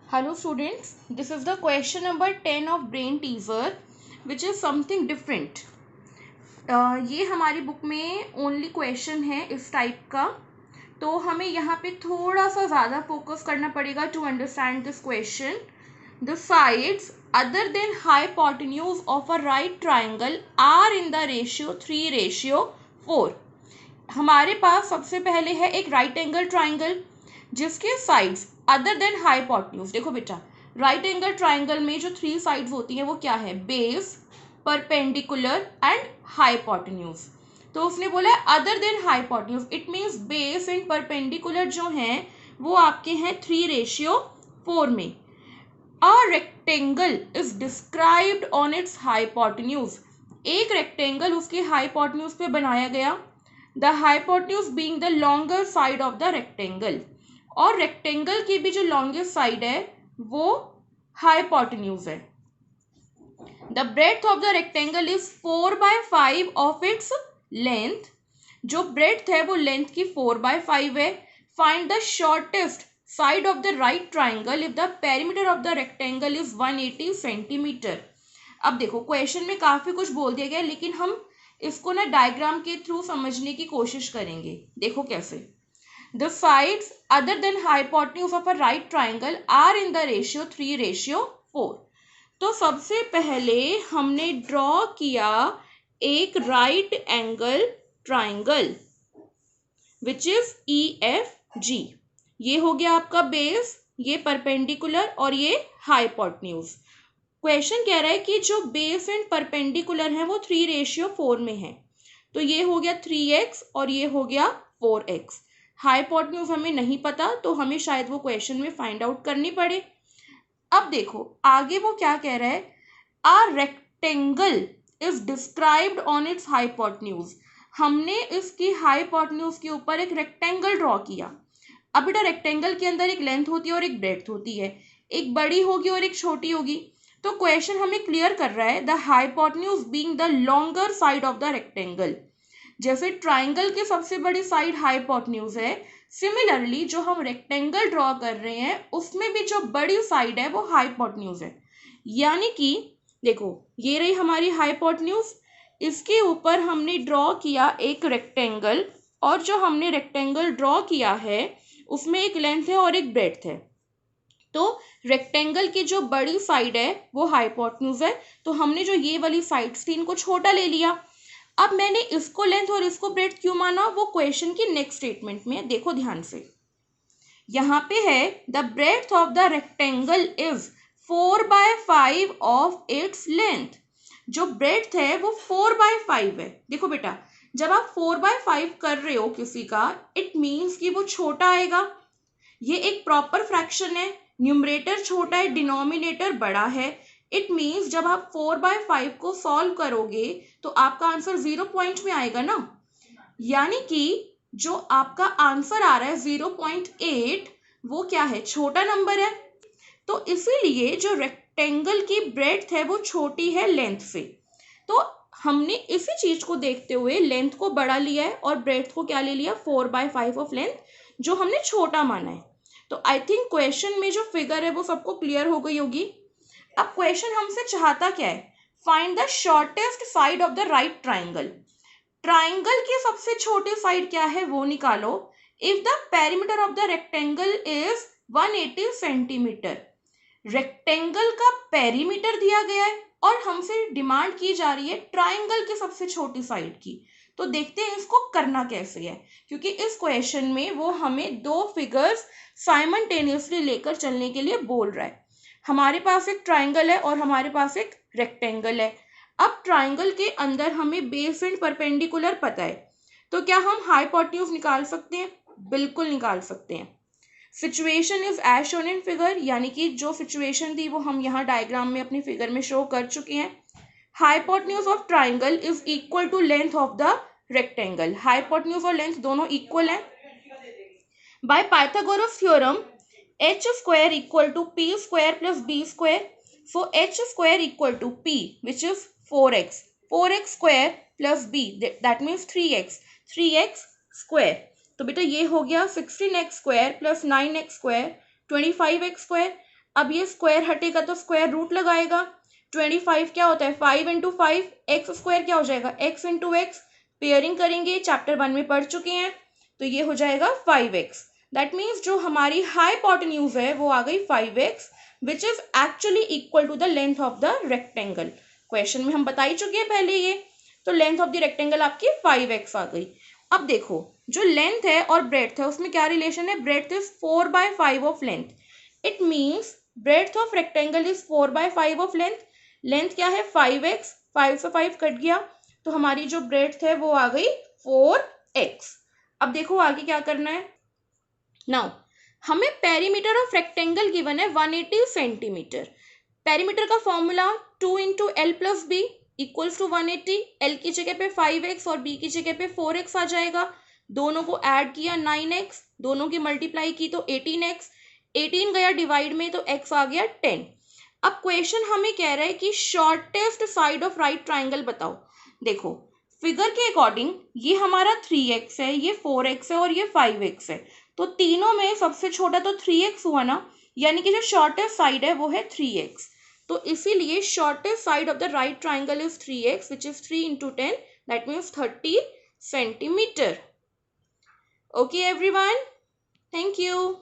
Hello students, this is the question number 10 of brain teaser which is something different. ये हमारी book में only question है इस type का, तो हमें यहाँ पे थोड़ा सा ज़्यादा फोकस करना पड़ेगा to understand this question. The sides other than hypotenuse of a right triangle are in the ratio 3:4. हमारे पास सबसे पहले है एक राइट एंगल ट्राइंगल जिसके साइड्स अदर देन हाइपोटेन्यूज. देखो बेटा, राइट एंगल ट्राइंगल में जो थ्री साइड्स होती हैं वो क्या है? Base, perpendicular and hypotenuse. तो उसने बोला है other than hypotenuse, it means base and perpendicular जो हैं वो आपके हैं 3:4 में. A rectangle is described on its hypotenuse. एक रेक्टेंगल उसके हाइपोटेन्यूज पे बनाया गया. The hypotenuse being the longer side of the rectangle, और रेक्टेंगल की भी जो लॉन्गेस्ट साइड है वो हाइपोटेन्यूज है. The breadth of the rectangle is 4/5 of its length. जो ब्रेड्थ है वो लेंथ की 4/5 है. Find the shortest side of the right triangle if the perimeter of the rectangle is 180 centimetre. अब देखो क्वेश्चन में काफी कुछ बोल दिया गया, लेकिन हम इसको ना डायग्राम के थ्रू समझने की कोशिश करेंगे. देखो कैसे. The sides other than hypotenuse of a right triangle are in the ratio 3:4. तो सबसे पहले हमने ड्रॉ किया एक right angle triangle which is EFG. ये हो गया आपका बेस, ये परपेंडिकुलर और ये हाइपोटेन्यूज. क्वेश्चन कह रहा है कि जो बेस एंड परपेंडिकुलर है वो 3:4 में है. तो ये हो गया 3x और ये हो गया 4x. हाइपोटेन्यूज हमें नहीं पता, तो हमें शायद वो क्वेश्चन में फाइंड आउट करनी पड़े. अब देखो आगे वो क्या कह रहा है. A rectangle is described on its hypotenuse. हमने इसकी हाइपोटेन्यूज के ऊपर एक रेक्टेंगल ड्रॉ किया. अब बेटा रेक्टेंगल के अंदर एक लेंथ होती है और एक ब्रेड्थ होती है, एक बड़ी होगी और एक छोटी होगी. तो क्वेश्चन हमें क्लियर कर रहा है the hypotenuse being the longer side of the rectangle. जैसे ट्राइंगल की सबसे बड़ी साइड हाइपोटेन्यूज है, सिमिलरली जो हम रेक्टेंगल ड्रॉ कर रहे हैं उसमें भी जो बड़ी साइड है वो हाइपोटेन्यूज है. यानी कि देखो ये रही हमारी हाइपोटेन्यूज, इसके ऊपर हमने ड्रॉ किया एक रेक्टेंगल, और जो हमने रेक्टेंगल ड्रॉ किया है उसमें एक लेंथ है और एक ब्रेड्थ है. तो रेक्टेंगल की जो बड़ी साइड है वो हाइपोटेन्यूज है, तो हमने जो ये वाली साइड्स थी इनको छोटा ले लिया. अब मैंने इसको लेंथ और इसको ब्रेड्थ क्यों माना, वो क्वेश्चन की नेक्स्ट स्टेटमेंट में देखो ध्यान से. यहाँ पे है the breadth of the rectangle is 4/5 of its length. जो ब्रेड्थ है वो 4/5 है. देखो बेटा जब आप 4/5 कर रहे हो किसी का, इट मीन्स कि वो छोटा आएगा. ये एक प्रॉपर फ्रैक्शन है, न्यूमरेटर छोटा है, डिनोमिनेटर बड़ा है. इट मीन्स जब आप 4/5 को सॉल्व करोगे तो आपका आंसर 0 पॉइंट में आएगा ना. यानी कि जो आपका आंसर आ रहा है 0.8 वो क्या है? छोटा नंबर है. तो इसीलिए जो रेक्टेंगल की ब्रेड्थ है वो छोटी है लेंथ से. तो हमने इसी चीज को देखते हुए लेंथ को बड़ा लिया है और ब्रेड्थ को क्या ले लिया? 4/5 ऑफ लेंथ, जो हमने छोटा माना है. तो आई थिंक क्वेश्चन में जो फिगर है वो सबको क्लियर हो गई होगी. अब क्वेश्चन हमसे चाहता क्या है? Find the shortest side of the right triangle. Triangle की सबसे छोटी साइड क्या है वो निकालो. If the perimeter of the rectangle is 180 centimetre. Rectangle का पेरीमीटर दिया गया है और हमसे डिमांड की जा रही है ट्राइंगल की सबसे छोटी साइड की. तो देखते हैं इसको करना कैसे है, क्योंकि इस क्वेश्चन में वो हमें दो फिगर्स साइमल्टेनियसली लेकर चलने के लिए बोल रहा है. हमारे पास एक ट्राइंगल है और हमारे पास एक रेक्टेंगल है. अब ट्राइंगल के अंदर हमें बेस एंड परपेंडिकुलर पता है, तो क्या हम हाइपोटेन्यूज निकाल सकते हैं? बिल्कुल निकाल सकते हैं. Situation is as shown in figure, यानी कि जो सिचुएशन थी वो हम यहाँ डायग्राम में अपनी फिगर में शो कर चुके हैं. Hypotenuse of triangle is equal to length of the rectangle. Hypotenuse और लेंथ दोनों इक्वल है. By Pythagoras theorem h square equal to p square plus b square. So h square equal to p, which is 4x. 4x square plus b, that means 3x. 3x square. तो बेटा ये हो गया 16x square plus 9x square 25x square. अब ये square हटेगा तो square root लगाएगा। 25 क्या होता है 5 इंटू 5, एक्स स्क्वायर क्या हो जाएगा एक्स इंटू एक्स। पेयरिंग करेंगे, चैप्टर 1 में पढ़ चुके हैं, तो ये हो जाएगा 5x। दैट मीन्स जो हमारी हाइपोटेन्यूज है वो आ गई 5x which is actually equal to the length of the rectangle. Question में हम बता ही चुके हैं पहले ये, तो लेंथ ऑफ द रेक्टेंगल आपकी 5x आ गई। अब देखो जो लेंथ है और ब्रेड्थ है उसमें क्या रिलेशन है, breadth is 4/5 of length. It means breadth of rectangle is 4/5 of length. Length क्या है 5x, 5 से 5 कट गया, तो हमारी जो ब्रेड्थ है वो आ गई 4x। अब देखो आगे क्या करना है। नाउ हमें पेरीमीटर ऑफ रेक्टेंगल गिवन है 180 सेंटीमीटर। पेरीमीटर का formula 2 into L plus B equals to 180। L की जगह पे 5x और बी की जगह पे 4x आ जाएगा। दोनों को ऐड किया 9x, दोनों की मल्टीप्लाई की तो 18x, 18 गया डिवाइड में तो x आ गया 10। अब क्वेश्चन हमें कह रहा है कि shortest side of right triangle बताओ। देखो फिगर के अकॉर्डिंग ये हमारा 3x है, ये 4x है और ये 5x है, तो तीनों में सबसे छोटा तो 3x हुआ ना, यानी कि जो शॉर्टेस्ट साइड है वो है 3x। तो इसीलिए shortest side of the right triangle is 3x which is 3 into 10, that means 30 centimetre. Okay everyone, thank you.